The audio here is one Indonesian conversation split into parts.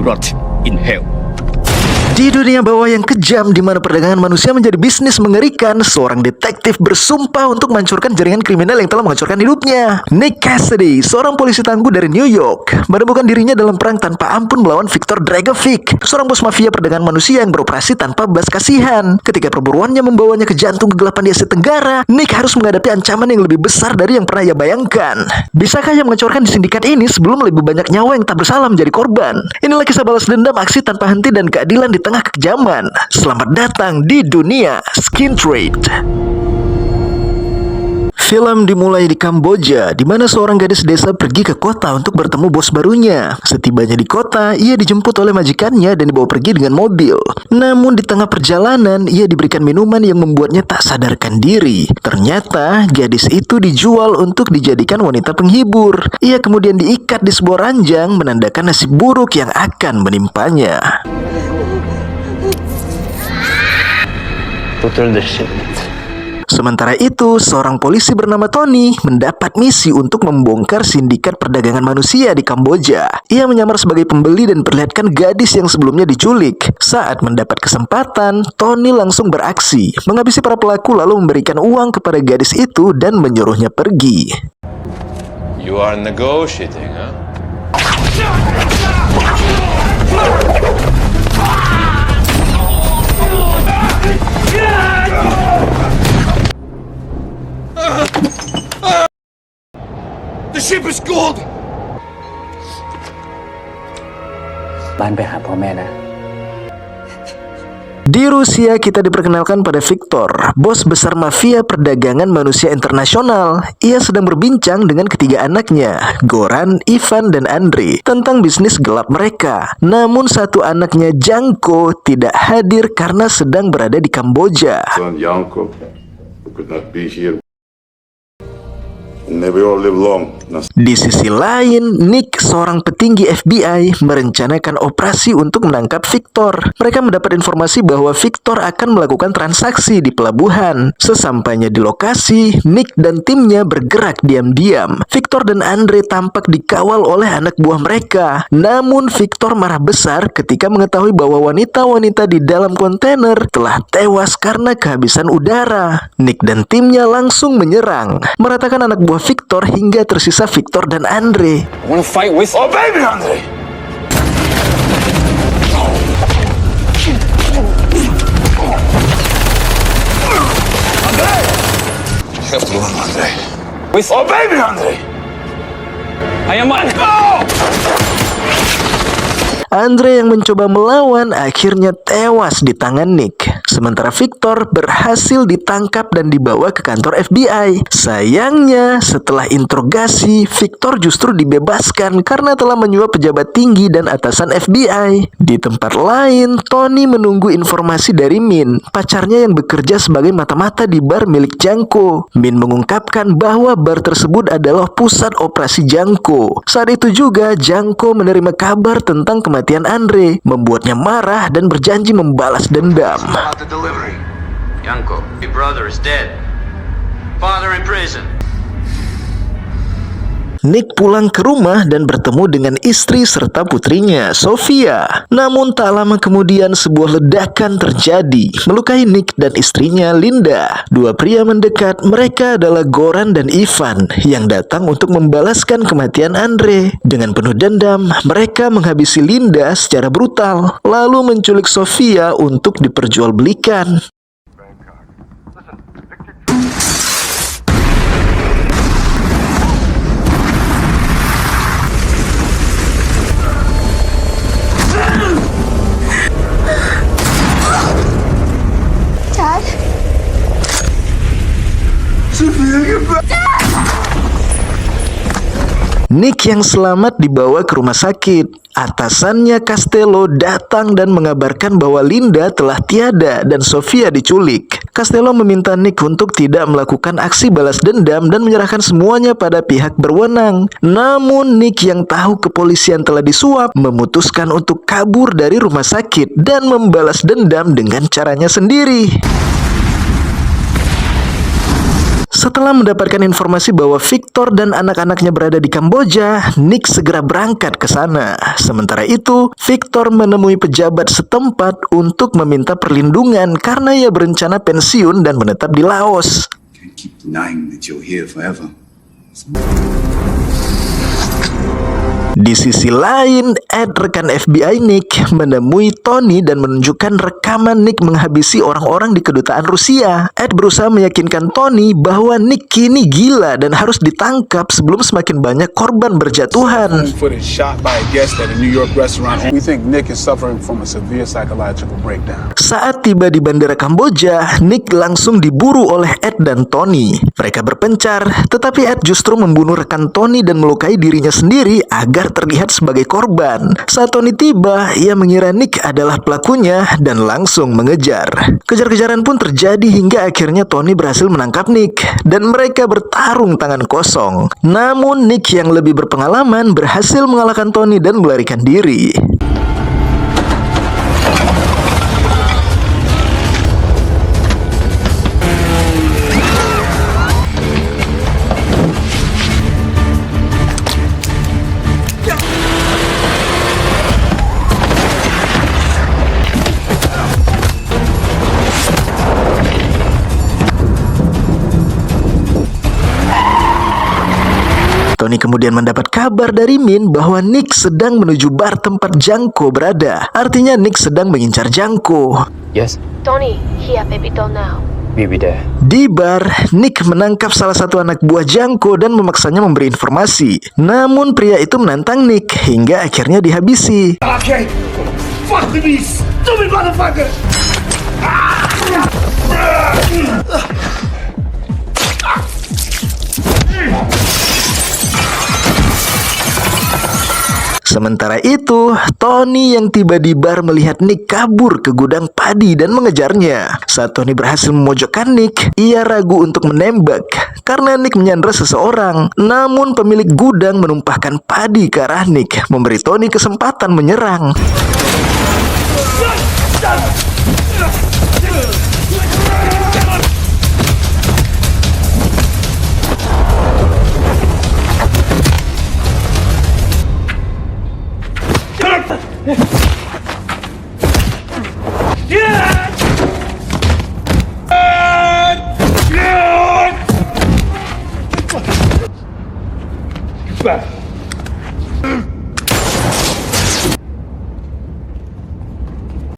rot in hell. Di dunia bawah yang kejam di mana perdagangan manusia menjadi bisnis mengerikan, seorang detektif bersumpah untuk menghancurkan jaringan kriminal yang telah menghancurkan hidupnya. Nick Cassidy, seorang polisi tangguh dari New York, menemukan dirinya dalam perang tanpa ampun melawan Viktor Dragovic, seorang bos mafia perdagangan manusia yang beroperasi tanpa belas kasihan. Ketika perburuannya membawanya ke jantung kegelapan di Asia Tenggara, Nick harus menghadapi ancaman yang lebih besar dari yang pernah ia bayangkan. Bisakah ia menghancurkan sindikat ini sebelum lebih banyak nyawa yang tak bersalah menjadi korban? Inilah kisah balas dendam, aksi tanpa henti, dan keadilan di tengah kekejaman. Selamat datang di dunia Skin Trade. Film dimulai di Kamboja, di mana seorang gadis desa pergi ke kota untuk bertemu bos barunya. Setibanya di kota, ia dijemput oleh majikannya dan dibawa pergi dengan mobil. Namun di tengah perjalanan, ia diberikan minuman yang membuatnya tak sadarkan diri. Ternyata, gadis itu dijual untuk dijadikan wanita penghibur. Ia kemudian diikat di sebuah ranjang, menandakan nasib buruk yang akan menimpanya. Sementara itu, seorang polisi bernama Tony mendapat misi untuk membongkar sindikat perdagangan manusia di Kamboja. Ia menyamar sebagai pembeli dan perlihatkan gadis yang sebelumnya diculik. Saat mendapat kesempatan, Tony langsung beraksi, menghabisi para pelaku lalu memberikan uang kepada gadis itu dan menyuruhnya pergi. You are negotiating, huh? The ship is gold. บ้านไปหาพ่อแม่นะ Di Rusia kita diperkenalkan pada Viktor, bos besar mafia perdagangan manusia internasional. Ia sedang berbincang dengan ketiga anaknya, Goran, Ivan, dan Andrei, tentang bisnis gelap mereka. Namun satu anaknya, Janko, tidak hadir karena sedang berada di Kamboja. Son Yanko, who could not be here. Never all live long. Di sisi lain, Nick, seorang petinggi FBI, merencanakan operasi untuk menangkap Viktor. Mereka mendapat informasi bahwa Viktor akan melakukan transaksi di pelabuhan. Sesampainya di lokasi, Nick dan timnya bergerak diam-diam. Viktor dan Andre tampak dikawal oleh anak buah mereka. Namun Viktor marah besar ketika mengetahui bahwa wanita-wanita di dalam kontainer telah tewas karena kehabisan udara. Nick dan timnya langsung menyerang, meratakan anak buah Viktor hingga tersisa Viktor dan Andre. I wanna fight with... Oh, baby, Andre! Help me, Andre. With... Oh, baby, Andre! Ayaman! Andre yang mencoba melawan akhirnya tewas di tangan Nick. Sementara Viktor berhasil ditangkap dan dibawa ke kantor FBI. Sayangnya, setelah interogasi, Viktor justru dibebaskan karena telah menyuap pejabat tinggi dan atasan FBI. Di tempat lain, Tony menunggu informasi dari Min, pacarnya yang bekerja sebagai mata-mata di bar milik Janko. Min mengungkapkan bahwa bar tersebut adalah pusat operasi Janko. Saat itu juga, Janko menerima kabar tentang kematian Andre, membuatnya marah dan berjanji membalas dendam. Delivery. Yanko, your brother is dead. Father in prison. Nick pulang ke rumah dan bertemu dengan istri serta putrinya, Sofia. Namun tak lama kemudian sebuah ledakan terjadi, melukai Nick dan istrinya, Linda. Dua pria mendekat, mereka adalah Goran dan Ivan, yang datang untuk membalaskan kematian Andre. Dengan penuh dendam, mereka menghabisi Linda secara brutal, lalu menculik Sofia untuk diperjualbelikan. Nick yang selamat dibawa ke rumah sakit. Atasannya Castello datang dan mengabarkan bahwa Linda telah tiada dan Sofia diculik. Castello meminta Nick untuk tidak melakukan aksi balas dendam dan menyerahkan semuanya pada pihak berwenang. Namun Nick yang tahu kepolisian telah disuap memutuskan untuk kabur dari rumah sakit dan membalas dendam dengan caranya sendiri. Setelah mendapatkan informasi bahwa Victor dan anak-anaknya berada di Kamboja, Nick segera berangkat ke sana. Sementara itu, Victor menemui pejabat setempat untuk meminta perlindungan karena ia berencana pensiun dan menetap di Laos. Can't keep denying that you're here forever. Di sisi lain, Ed, rekan FBI Nick, menemui Tony dan menunjukkan rekaman Nick menghabisi orang-orang di kedutaan Rusia. Ed berusaha meyakinkan Tony bahwa Nick kini gila dan harus ditangkap sebelum semakin banyak korban berjatuhan. Footage shot by a guest at a New York restaurant. We think Nick is suffering from a severe psychological breakdown. Saat tiba di bandara Kamboja, Nick langsung diburu oleh Ed dan Tony. Mereka berpencar, tetapi Ed justru membunuh rekan Tony dan melukai dirinya sendiri agar terlihat sebagai korban. Saat Tony tiba, ia mengira Nick adalah pelakunya dan langsung mengejar. Kejar-kejaran pun terjadi hingga akhirnya Tony berhasil menangkap Nick dan mereka bertarung tangan kosong. Namun Nick yang lebih berpengalaman berhasil mengalahkan Tony dan melarikan diri. Tony kemudian mendapat kabar dari Min bahwa Nick sedang menuju bar tempat Janko berada. Artinya Nick sedang mengincar Janko. Yes, Tony, here, baby doll now. we'll be there. Di bar, Nick menangkap salah satu anak buah Janko dan memaksanya memberi informasi. Namun pria itu menantang Nick hingga akhirnya dihabisi. Okay. Fuck with me, stupid motherfucker! Sementara itu, Tony yang tiba di bar melihat Nick kabur ke gudang padi dan mengejarnya. Saat Tony berhasil memojokkan Nick, ia ragu untuk menembak karena Nick menyandra seseorang. Namun pemilik gudang menumpahkan padi ke arah Nick, memberi Tony kesempatan menyerang.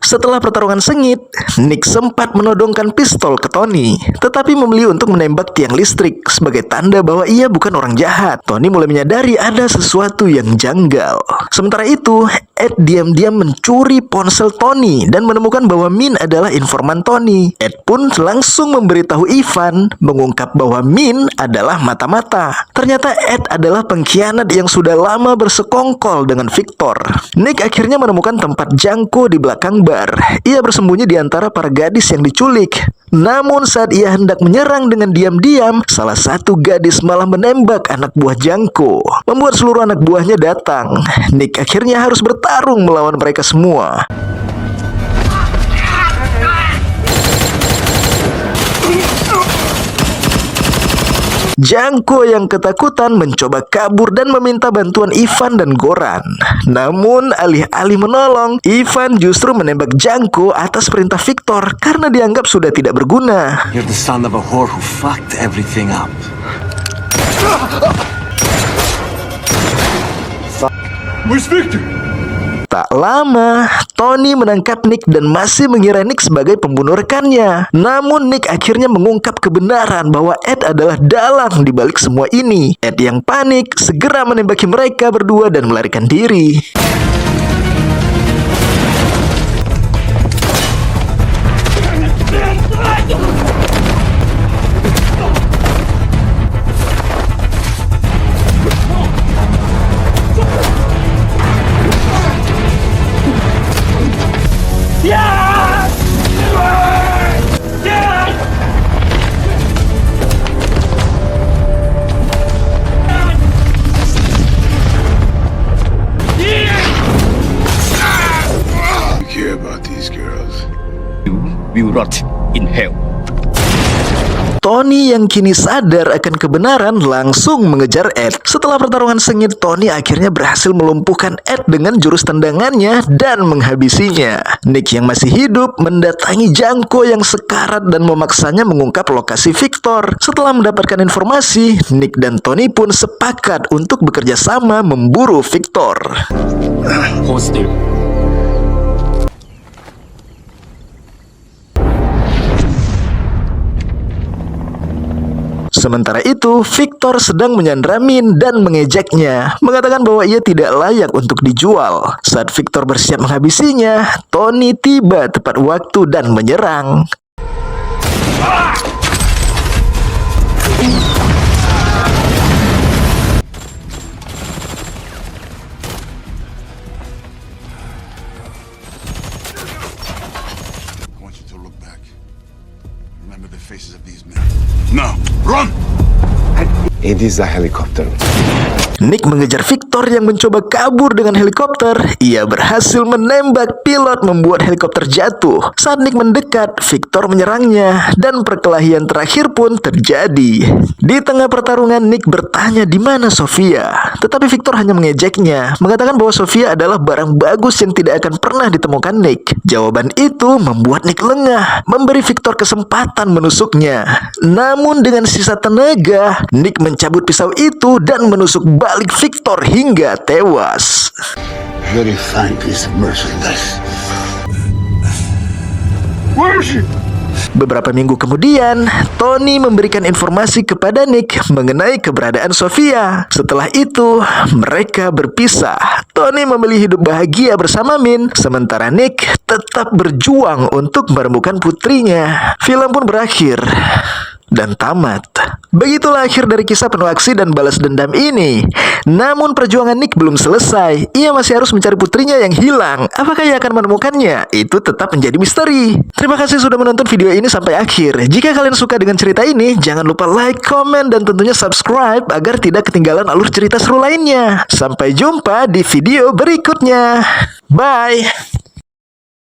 Setelah pertarungan sengit, Nick sempat menodongkan pistol ke Tony, tetapi memilih untuk menembak tiang listrik sebagai tanda bahwa ia bukan orang jahat. Tony mulai menyadari ada sesuatu yang janggal. Sementara itu, Ed diam-diam mencuri ponsel Tony dan menemukan bahwa Min adalah informan Tony. Ed pun langsung memberitahu Ivan, mengungkap bahwa Min adalah mata-mata. Ternyata Ed adalah pengkhianat yang sudah lama bersekongkol dengan Victor. Nick akhirnya menemukan tempat Janko di belakang bar. Ia bersembunyi di antara para gadis yang diculik. Namun saat ia hendak menyerang dengan diam-diam, salah satu gadis malah menembak anak buah Janko, membuat seluruh anak buahnya datang. Nick akhirnya harus bertarung melawan mereka semua. Janko yang ketakutan mencoba kabur dan meminta bantuan Ivan dan Goran. Namun alih-alih menolong, Ivan justru menembak Janko atas perintah Victor karena dianggap sudah tidak berguna. You're the son of a whore who fucked everything up. Where's Victor? Tak lama, Tony menangkap Nick dan masih mengira Nick sebagai pembunuh rekannya. Namun Nick akhirnya mengungkap kebenaran bahwa Ed adalah dalang di balik semua ini. Ed yang panik segera menembaki mereka berdua dan melarikan diri. You will rot in hell. Tony yang kini sadar akan kebenaran langsung mengejar Ed. Setelah pertarungan sengit, Tony akhirnya berhasil melumpuhkan Ed dengan jurus tendangannya dan menghabisinya. Nick yang masih hidup mendatangi Janko yang sekarat dan memaksanya mengungkap lokasi Victor. Setelah mendapatkan informasi, Nick dan Tony pun sepakat untuk bekerja sama memburu Victor. Sementara itu, Victor sedang menyandra Min dan mengejeknya, mengatakan bahwa ia tidak layak untuk dijual. Saat Victor bersiap menghabisinya, Tony tiba tepat waktu dan menyerang. I want you to look back. Remember the faces of these men. Now, run! It is a helicopter. Nick mengejar Victor yang mencoba kabur dengan helikopter. Ia berhasil menembak pilot membuat helikopter jatuh. Saat Nick mendekat, Victor menyerangnya dan perkelahian terakhir pun terjadi. Di tengah pertarungan, Nick bertanya di mana Sofia. Tetapi Victor hanya mengejeknya, mengatakan bahwa Sofia adalah barang bagus yang tidak akan pernah ditemukan Nick. Jawaban itu membuat Nick lengah, memberi Victor kesempatan menusuknya. Namun dengan sisa tenaga, Nick mencabut pisau itu dan menusuk balik Victor hingga tewas. Very fine piece of merchandise. Beberapa minggu kemudian, Tony memberikan informasi kepada Nick mengenai keberadaan Sofia. Setelah itu, mereka berpisah. Tony memilih hidup bahagia bersama Min, sementara Nick tetap berjuang untuk menemukan putrinya. Film pun berakhir dan tamat. Begitulah akhir dari kisah penuh aksi dan balas dendam ini. Namun perjuangan Nick belum selesai. Ia masih harus mencari putrinya yang hilang. Apakah ia akan menemukannya? Itu tetap menjadi misteri. Terima kasih sudah menonton video ini sampai akhir. Jika kalian suka dengan cerita ini, jangan lupa like, komen, dan tentunya subscribe agar tidak ketinggalan alur cerita seru lainnya. Sampai jumpa di video berikutnya. Bye.